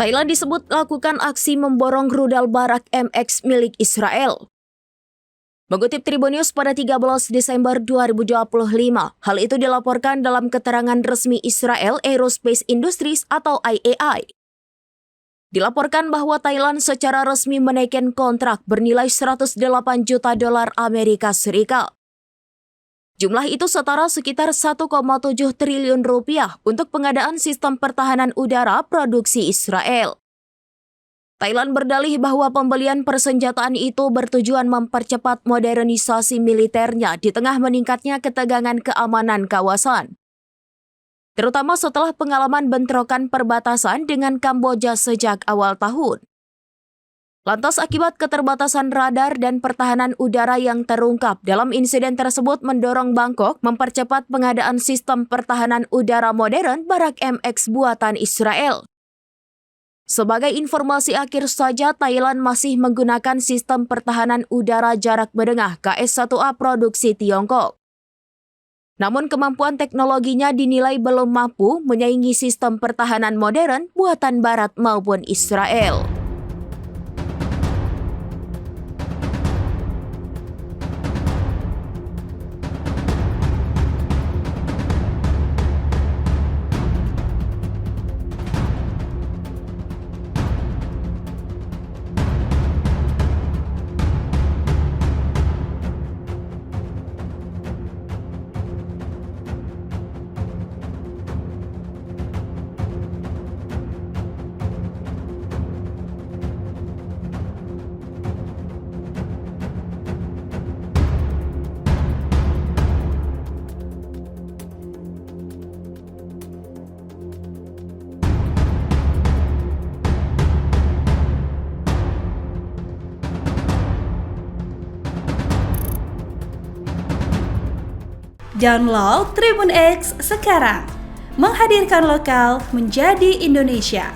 Thailand disebut lakukan aksi memborong rudal Barak MX milik Israel. Mengutip Tribunnews pada 13 Desember 2025, hal itu dilaporkan dalam keterangan resmi Israel Aerospace Industries atau IAI. Dilaporkan bahwa Thailand secara resmi menaikkan kontrak bernilai 108 juta dolar Amerika Serikat. Jumlah itu setara sekitar 1,7 triliun rupiah untuk pengadaan sistem pertahanan udara produksi Israel. Thailand berdalih bahwa pembelian persenjataan itu bertujuan mempercepat modernisasi militernya di tengah meningkatnya ketegangan keamanan kawasan, terutama setelah pengalaman bentrokan perbatasan dengan Kamboja sejak awal tahun. Lantas akibat keterbatasan radar dan pertahanan udara yang terungkap dalam insiden tersebut mendorong Bangkok mempercepat pengadaan sistem pertahanan udara modern Barak MX buatan Israel. Sebagai informasi akhir saja, Thailand masih menggunakan sistem pertahanan udara jarak menengah KS-1A produksi Tiongkok. Namun kemampuan teknologinya dinilai belum mampu menyaingi sistem pertahanan modern buatan Barat maupun Israel. Download Tribun X sekarang, menghadirkan lokal menjadi Indonesia.